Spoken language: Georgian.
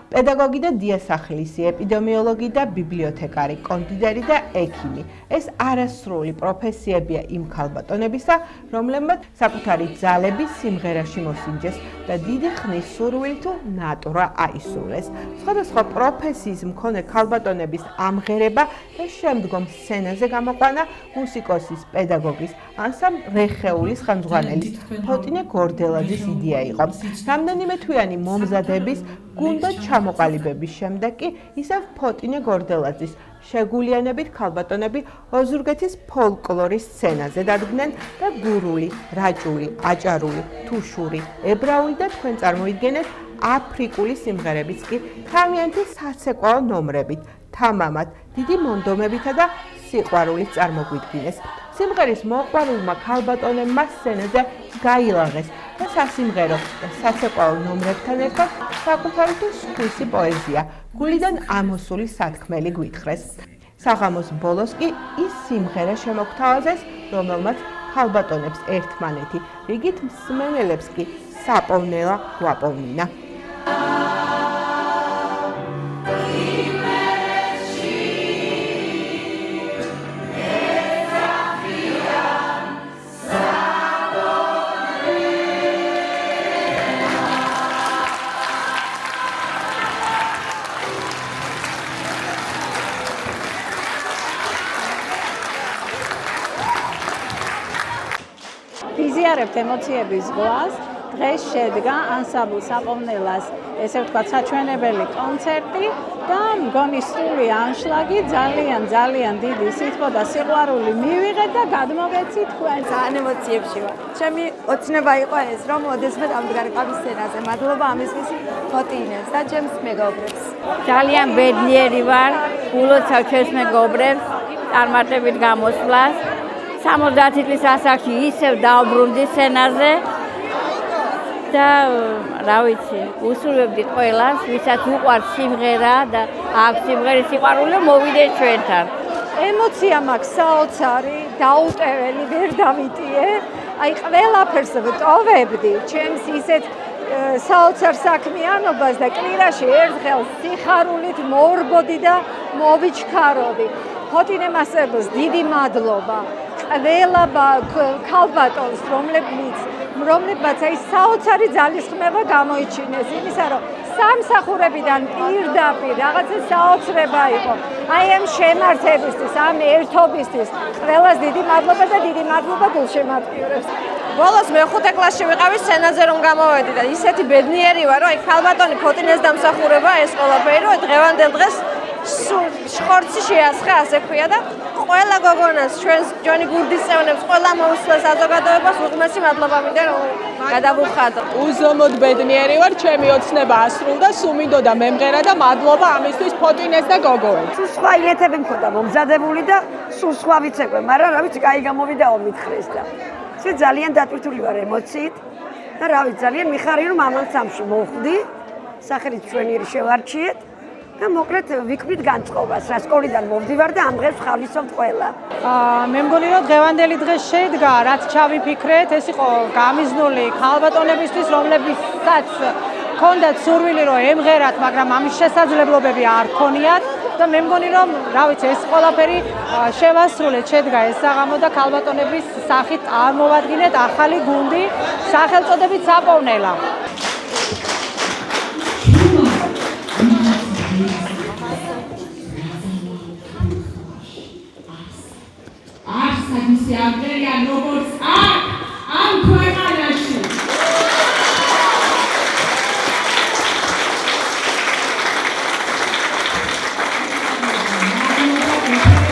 პედაგოგი და დიასახლისი, ეპიდემიოლოგი და ბიბლიოთეკარი, კონდიტერი და ექიმი. ეს არასრული პროფესიებია იმ ქალბატონებისა, რომლებმაც საკუთარი ძალები სიმღერაში მოსინჯეს და დიდი ხნის სურვილით თუ ნატურა აისურვეს. სხვადასხვა პროფესიის მქონე ქალბატონების ამღერება და შემდგომ სცენაზე გამოყვანა მუსიკოსის, პედაგოგის, ანსამბლ რეხეულის ხელმძღვანელის ფოტინე გორდელაძის იდეა იყო. რამდენიმე თვიანი მომზადების გუნდად ჩამოყალიბების შემდეგ კი ისევ ფოტინე გორდელაძის შეგულიანებით ქალბატონები ოზურგეთის ფოლკლორის სცენაზე დადგნენ და გურული, რაჭული, აჭარული, თუშური, ებრაული და თქვენ წარმოიდგენეთ აფრიკული სიმღერებიც კი თავიანთი საცეკვაო ნომრებით, თამამად, დიდი მონდომებითა და სიყვარულით წარმოგვიდგინეს. სიმღერის მოყვარულმა ქალბატონებმა სცენაზე გაილაღეს და სასიმღერო და საცეკვაო ნომრებთან ერთად საკუთარი თუ სხვისი პოეზია, გულიდან ამოსული სათქმელი გვითხრეს. საღამოს ბოლოს კი ის სიმღერა შემოგთავაზეს, რომელმაც ქალბატონებს ერთმანეთი, რიგით მსმენელებს კი საპოვნელა გვაპოვნინა. ვიზიარებთ ემოციების ზღვას. დღეს შედგა ანსამბლ საპოვნელას, ესე ვთქვათ, საჩვენებელი კონცერტი და მგონი სრული ანშლაგი, ძალიან დიდი სითბო და სიყვარული მივიღეთ და გადმოგეცით თქვენ. ძალიან ემოციებში ვარ. ჩემი ოცნება იყო ეს, რომ ოდესმე დამდგარიყავი სცენაზე. მადლობა ამისთვის ფოტინეს და ჩემს მეგობრებს. ძალიან ბედნიერი ვარ, ულოცავ ჩემს მეგობრებს წარმატებით გამოსვლას. 70 წლის ასაკში ისევ დავბრუნდი სცენაზე და რა ვიცი, უსურვებდი ყველას, ვისაც უყვარს სიმღერა და აქვს სიმღერის სიყვარული, მოვიდეს ჩვენთან. ემოცია მაქვს საოცარი, დაუტეველი, ვერ დავიტიე. აი ყველაფერს ვტოვებდი, ჩემს ისეთ საოცარ საქმიანობას და კვირაში ერთხელ სიხარულით მოვრბოდი და მოვიჩქაროდი. ფოტინე მასწავლებელს დიდი მადლობა. ყველა ქალბატონს, რომლებმაც აი საოცარი ძალისხმევა გამოიჩინეს იმისა, რომ სამსახურებიდან პირდაპირ რაღაცა საოცრება იყო. აი ამ შემართებისთვის, ამ ერთობისთვის ყველას დიდი მადლობა და დიდი მადლობა გულშემატკივრებს. ბოლოს მე-5 კლასში ვიყავი სცენაზე რომ გამოვედი და ისეთი ბედნიერი ვარ, რომ აი ქალბატონი ფოტინეს დამსახურება ეს ყველაფერი, რომ დღევანდელ დღეს შხორცი შეასხა, ასე ქვია და ყველა გოგონას, ჩვენს ჯონი გურდის წევნებს, ყველა მოუსწრეს საზოგადოებას უღმესი მადლობა მინდა რომ გადავუხადო. უზომოდ ბედნიერი ვარ, ჩემი ოცნება ასრულდა, სუმიდოდა მემღერა და მადლობა ამისთვის ფოტინეს და გოგოებს. სულ სხვა ილეთები მქონდა მომზადებული და სულ სხვა ვიცეკვე, მაგრამ რა ვიცი, კაი გამოვიდაო მითხრეს და ისე ძალიან დატვირთული ვარ ემოციით და რა ვიცი, ძალიან მიხარი რომ ამან სამში მოვხვდი, სახელით ჩვენიერი შევარჩიეთ. და მოკლედ ვიქმნით განწყობას, რა სკოლიდან მოვდივარ და ამ დღეს ვხალისობთ ყველა. მე მგონი რომ დღევანდელი დღე შედგა, რაც ჩავიფიქრეთ, ეს იყო გამიზნული ქალბატონებისთვის, რომლებსაც ჰქონდათ სურვილი რომ ემღერათ, მაგრამ ამის შესაძლებლობები არ ჰქონიათ და მე მგონი რომ, რა ვიცი, ეს ყველაფერი შევასრულეთ, შედგა ეს საღამო და ქალბატონების სახით წარმოვადგინეთ ახალი გუნდი, სახელწოდებით საპოვნელა. Arsa, disse a velha, não